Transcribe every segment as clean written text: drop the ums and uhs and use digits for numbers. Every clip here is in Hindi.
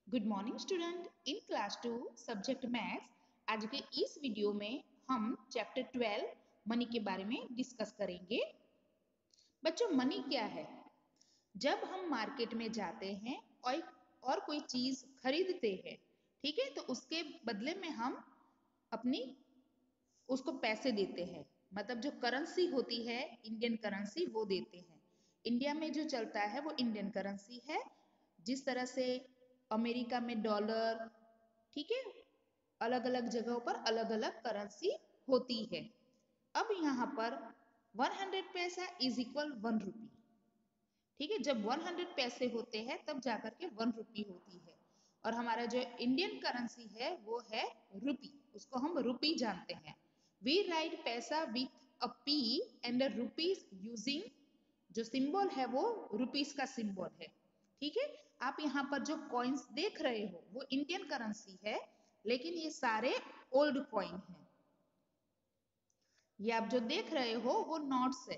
Good morning student. In class 2 subject maths आज के इस वीडियो में हम चैप्टर 12 मनी के बारे में डिस्कस करेंगे। बच्चों, मनी क्या है? जब हम मार्केट में जाते हैं और कोई चीज खरीदते हैं, ठीक है, तो उसके बदले में हम अपनी उसको पैसे देते हैं। मतलब जो करेंसी होती है, इंडियन करेंसी, वो देते हैं। इंडिया में जो चलता है वो इंडियन करेंसी है। जिस तरह से अमेरिका में डॉलर, ठीक है, अलग अलग जगहों पर अलग अलग करेंसी होती है। अब यहाँ पर 100 पैसा इज इक्वल 1 रुपी। ठीक है, जब 100 पैसे होते हैं तब जाकर के 1 रुपी होती है। और हमारा जो इंडियन करेंसी है वो है रुपी, उसको हम रुपी जानते हैं। वी राइट पैसा with a P and a rupees using, जो सिंबल है वो रुपीस का सिंबल है। ठीक है, आप यहाँ पर जो कॉइन्स देख रहे हो वो इंडियन करेंसी है, लेकिन ये सारे ओल्ड कॉइन हैं। ये आप जो देख रहे हो वो नोट्स है,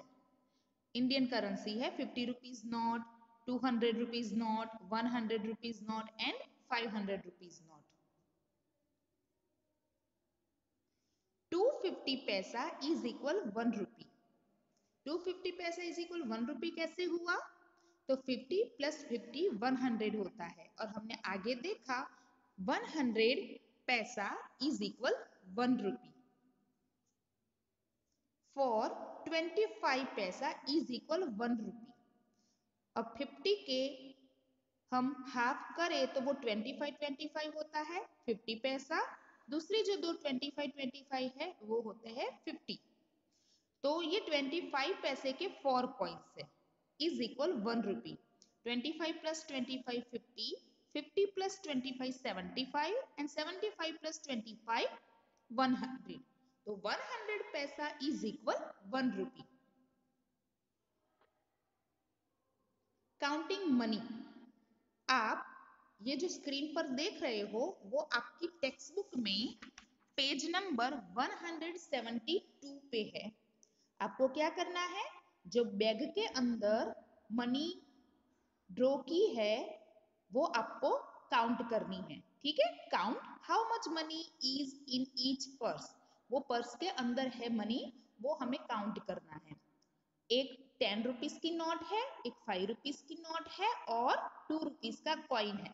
इंडियन करेंसी है। 50 rupees note, 200 rupees note, 100 rupees note and 500 rupees note. 250 पैसा इज इक्वल 1 रुपी। 250 पैसा इज इक्वल 1 रुपी कैसे हुआ? तो 50 प्लस 50 100 होता है। और हमने आगे देखा 100 पैसा इज इक्वल 1 रुपी। फॉर 25 पैसा इज इक्वल 1 रुपी। अब 50 के हम हाफ करें तो वो 25 होता है 50 पैसा। दूसरी जो दो 25 है वो होते हैं 50। तो ये 25 पैसे के 4 कॉइन्स है, is equal 1 rupee. 25 plus 25 50, 50 plus 25 75 and 75 plus 25 100। तो 100 पैसा is equal 1 rupee. Counting money, आप ये जो स्क्रीन पर देख रहे हो वो आपकी टेक्स्ट बुक में पेज नंबर 172 पे है। आपको क्या करना है? जो बैग के अंदर मनी ड्रॉ की है वो आपको काउंट करनी है। ठीक है, count how much money is in each purse. वो पर्स के अंदर है मनी, वो हमें काउंट करना है। एक 10 रुपीज की नोट है, एक 5 रुपीज की नोट है और 2 रुपीज का कॉइन है।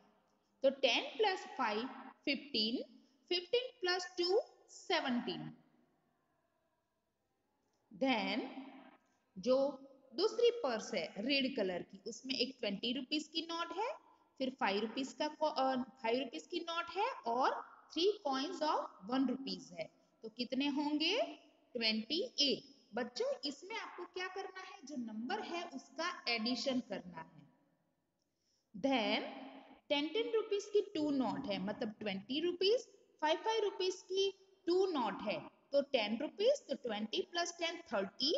तो 10 प्लस 5 15, 15 प्लस 2 17। देन जो दूसरी पर्स है रेड कलर की, उसमें एक 20 रुपीज की नोट है, फिर 5 रुपीज का 5 रुपीज की नोट है और 3 कॉइन्स ऑफ 1 रुपीज है। तो कितने होंगे? 28। बच्चों, इसमें आपको क्या करना है? जो नंबर है उसका एडिशन करना है। देन 10 रुपीज की 2 नोट है, मतलब 20 रुपीज। 5 रुपीज की 2 नोट है, तो 10 रुपीज, तो 20 प्लस 10 30।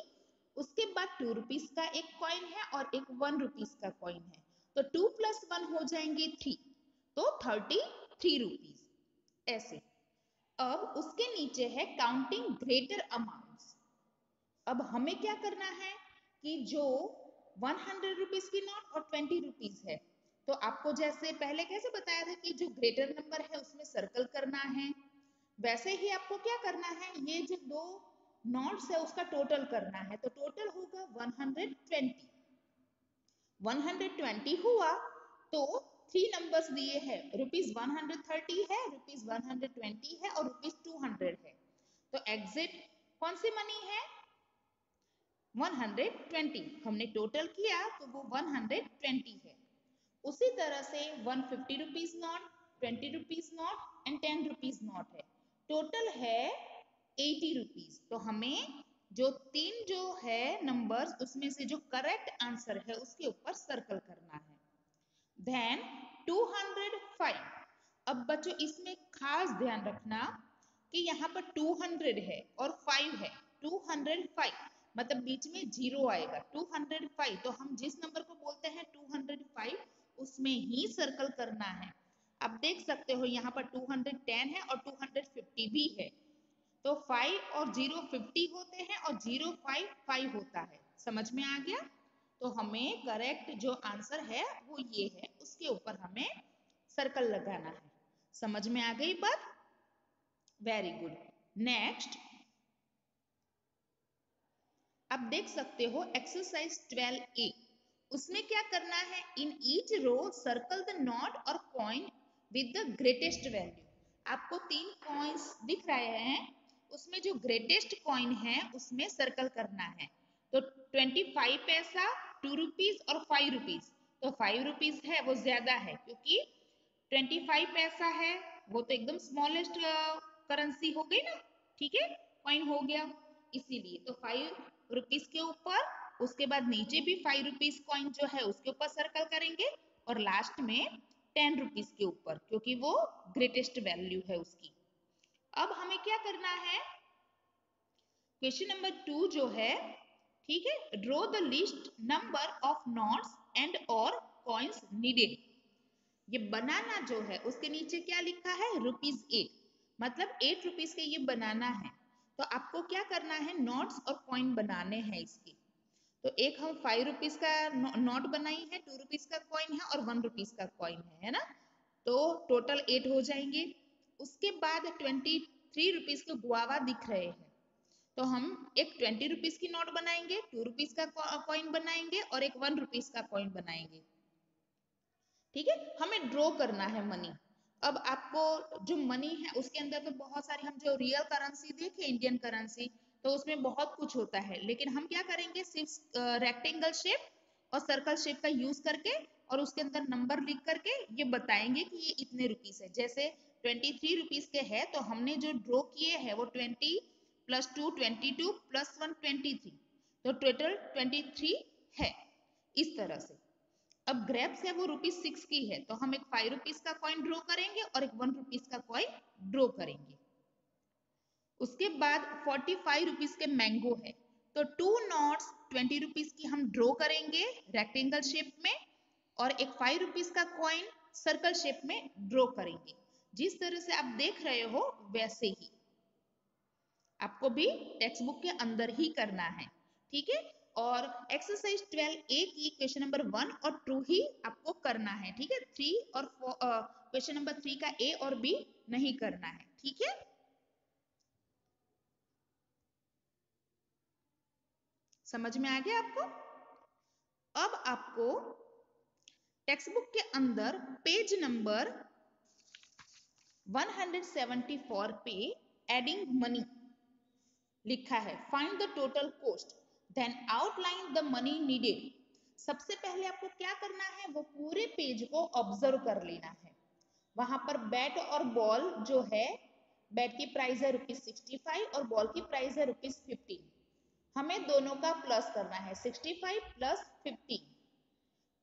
उसके बाद 2 रुपीज का एक कॉइन है और एक 1 रुपीज का कॉइन है, तो 2 प्लस 1 हो जाएंगे 3, तो 33 रुपीज। ऐसे। अब उसके नीचे है काउंटिंग ग्रेटर अमाउंट्स। अब हमें क्या करना है कि जो 100 रुपीज की नोट और 20 रुपीज है, तो आपको जैसे पहले कैसे बताया था कि जो ग्रेटर नंबर है उसमें सर्कल करना है, वैसे ही आपको क्या करना है, ये जो दो नोट्स है उसका टोटल करना है। तो टोटल होगा 120। 120 हुआ तो 3 नंबर्स दिए हैं, रुपीज 130 है, रुपीज 120 है और रुपीज 200 है। तो एग्जिट कौन सी मनी है? 120। हमने टोटल किया तो वो 120 है। उसी तरह से 150 rupees note, 20 rupees note and 10 rupees note है। टोटल है 80 रुपीज। तो हमें जो तीन जो है नंबर्स, उसमें से जो करेक्ट आंसर है उसके ऊपर सर्कल करना है। देन 205। अब बच्चों इसमें खास ध्यान रखना कि यहाँ पर 200 है और 5 है। 205 मतलब बीच में जीरो आएगा। 205 तो हम जिस नंबर को बोलते हैं 205 उसमें ही सर्कल करना है। आप देख सकते हो यहाँ पर 210 है और 250 भी है। तो 5 और 0 50 होते हैं और 0 5 5 होता है। समझ में आ गया? तो हमें करेक्ट जो आंसर है वो ये है, उसके ऊपर हमें सर्कल लगाना है। समझ में आ गई बात? Very good. नेक्स्ट आप देख सकते हो एक्सरसाइज 12A, उसमें क्या करना है, in each row circle the note और coin with the greatest value. आपको 3 कॉइन्स दिख रहे हैं, उसमें जो ग्रेटेस्ट कॉइन है उसमें सर्कल करना है। तो 25 पैसा, 2 रुपीज और 5 रुपीज। तो 5 रुपीज है वो ज्यादा है क्योंकि 25 पैसा है वो तो एकदम स्मॉलेस्ट करेंसी हो गई ना, ठीक है, कॉइन हो गया, इसीलिए तो 5 रुपीज के ऊपर, उसके बाद नीचे भी 5 रुपीज कॉइन जो है उसके ऊपर सर्कल करेंगे और लास्ट में 10 रुपीज के ऊपर, क्योंकि वो ग्रेटेस्ट वैल्यू है उसकी। अब हमें क्या करना है, क्वेश्चन नंबर 2 जो है, ठीक है, draw the list number of notes and और कॉइन्स नीडेड। ये बनाना जो है उसके नीचे क्या लिखा है, ₹8, मतलब 8 रुपीज के ये बनाना है। तो आपको क्या करना है, नोट्स और कॉइन बनाने हैं इसके। तो एक हम 5 रुपीज का नोट बनाई है, 2 रुपीज का कॉइन है और 1 रुपीज का कॉइन है ना, तो टोटल 8 हो जाएंगे। उसके बाद 23 रुपीज के गुआवा दिख रहे हैं, तो हम एक 20 रुपीज की नोट बनाएंगे, 2 रुपीज का कॉइन बनाएंगे और एक 1 रुपीज का कॉइन बनाएंगे। ठीक है, हमें ड्रॉ करना है मनी। अब आपको जो मनी है उसके अंदर तो बहुत सारी, हम जो रियल करेंसी देखे इंडियन करेंसी, तो उसमें बहुत कुछ होता है, लेकिन हम क्या करेंगे, सिर्फ रेक्टेंगल शेप और सर्कल शेप का यूज करके और उसके अंदर नंबर लिख करके ये बताएंगे कि ये इतने रुपीस है। जैसे 23 रुपीस के है तो हमने जो ड्रॉ किए हैं वो 20 प्लस 2 22 प्लस 1 23, तो टोटल 23 है, इस तरह से। अब ग्रेप्स है वो ₹6 की है, तो हम एक 5 रुपीज का कॉइन ड्रॉ करेंगे और एक 1 रुपीज का कॉइन ड्रॉ करेंगे। उसके बाद 45 रुपीज के मैंगो है, तो 2 नोट्स 20 रुपीज की हम ड्रॉ करेंगे रेक्टेंगल शेप में और एक 5 रुपीज का कॉइन सर्कल शेप में ड्रॉ करेंगे। जिस तरह से आप देख रहे हो वैसे ही आपको भी टेक्स्ट बुक के अंदर ही करना है, ठीक है। और एक्सरसाइज 12A की क्वेश्चन नंबर 1 और 2 ही आपको करना है, ठीक है। 3 और क्वेश्चन नंबर 3 का A और B नहीं करना है, ठीक है। समझ में आ गया आपको? अब आपको टेक्स्ट बुक के अंदर पेज नंबर 174 पे एडिंग मनी लिखा है, find the total cost then outline the money needed. सबसे पहले आपको क्या करना है, वो पूरे पेज को ऑब्जर्व कर लेना है। वहां पर बैट और बॉल जो है, बैट की प्राइस है ₹65 और बॉल की प्राइस है ₹15। हमें दोनों का प्लस करना है, 65 प्लस 15,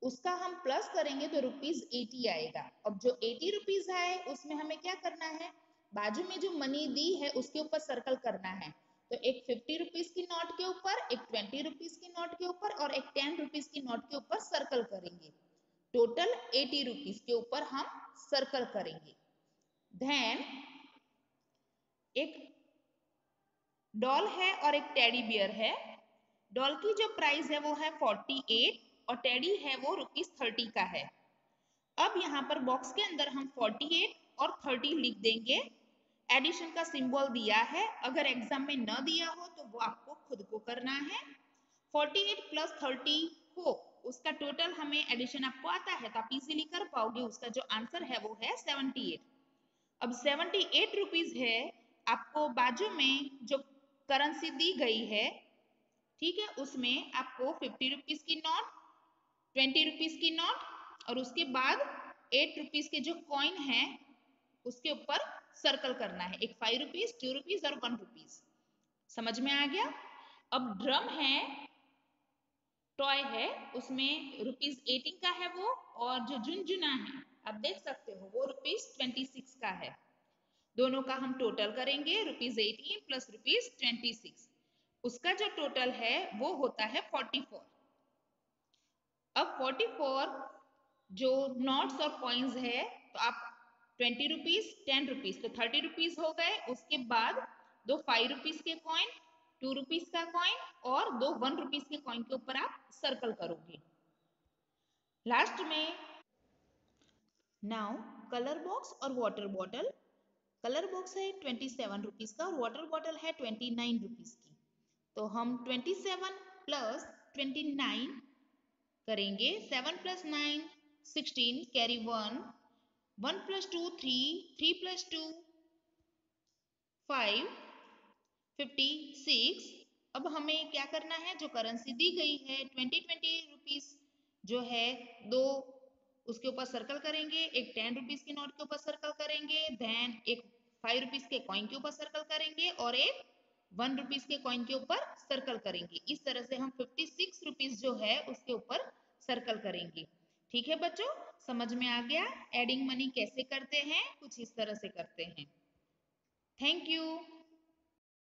उसका हम प्लस करेंगे तो ₹80 आएगा। अब जो 80 रुपीज आए उसमें हमें क्या करना है, बाजू में जो मनी दी है उसके ऊपर सर्कल करना है। तो एक 50 रुपीज की नोट के ऊपर, एक 20 रुपीज की नोट के ऊपर और एक 10 रुपीज की नोट के ऊपर सर्कल करेंगे। टोटल 80 रुपीज के ऊपर हम सर्कल करेंगे। देन एक डॉल है और एक टेडी बियर है। डॉल की जो प्राइस है वो है 48 और टेडी है वो ₹30 का है। अब यहाँ पर बॉक्स के अंदर हम 48 और 30 लिख देंगे, एडिशन का सिंबल दिया है। अगर एग्जाम में न दिया हो तो वो आपको खुद को करना है। 48 प्लस 30 हो, उसका टोटल हमें एडिशन आपको आता है तो आप इजीली कर पाओगे। उसका जो आंसर है वो है 78। अब 78 रुपीज है, आपको बाजू में जो करेंसी दी गई है, ठीक है, उसमें आपको 50 रुपीज की नोट, 20 रुपीज की नोट और उसके बाद 8 रुपीज के जो कॉइन है उसके ऊपर सर्कल करना है, एक 5 रुपीज, 2 रुपीज और 1 रुपीज। समझ में आ गया? अब ड्रम है, टॉय है, उसमें ₹18 का है वो, और जो झुनझुना है आप देख सकते हो वो ₹26 का है। दोनों का हम टोटल करेंगे, ₹18 प्लस ₹26, उसका जो टोटल है वो होता है 44। अब 44 जो नोट्स और कॉइन्स है, तो आप 20 रुपीज, 10 रुपीज, तो 30 रुपीज हो गए। उसके बाद दो 5 रुपीज के कॉइन, 2 रुपीज का कॉइन और दो 1 रुपीज के कॉइन के ऊपर आप सर्कल करोगे। लास्ट में नाउ कलर बॉक्स और वाटर बॉटल, कलर बॉक्स है 27 रुपीज का और वाटर बॉटल है 29 रुपीज की। तो हम 27 प्लस 29 करेंगे। 7 प्लस 9 16, कैरी 1, 1 प्लस 2 3, 3 प्लस 2 5, 56। अब हमें क्या करना है, जो करेंसी दी गई है 20 रुपीज जो है, दो उसके ऊपर सर्कल करेंगे, एक 10 रुपीज के नोट के ऊपर सर्कल करेंगे, देन एक 5 रुपीज के कॉइन के ऊपर सर्कल करेंगे और एक 1 रुपीज के कॉइन के ऊपर सर्कल करेंगे। इस तरह से हम 56 रुपीज जो है उसके ऊपर सर्कल करेंगे। ठीक है बच्चों, समझ में आ गया एडिंग मनी कैसे करते हैं? कुछ इस तरह से करते हैं। Thank you.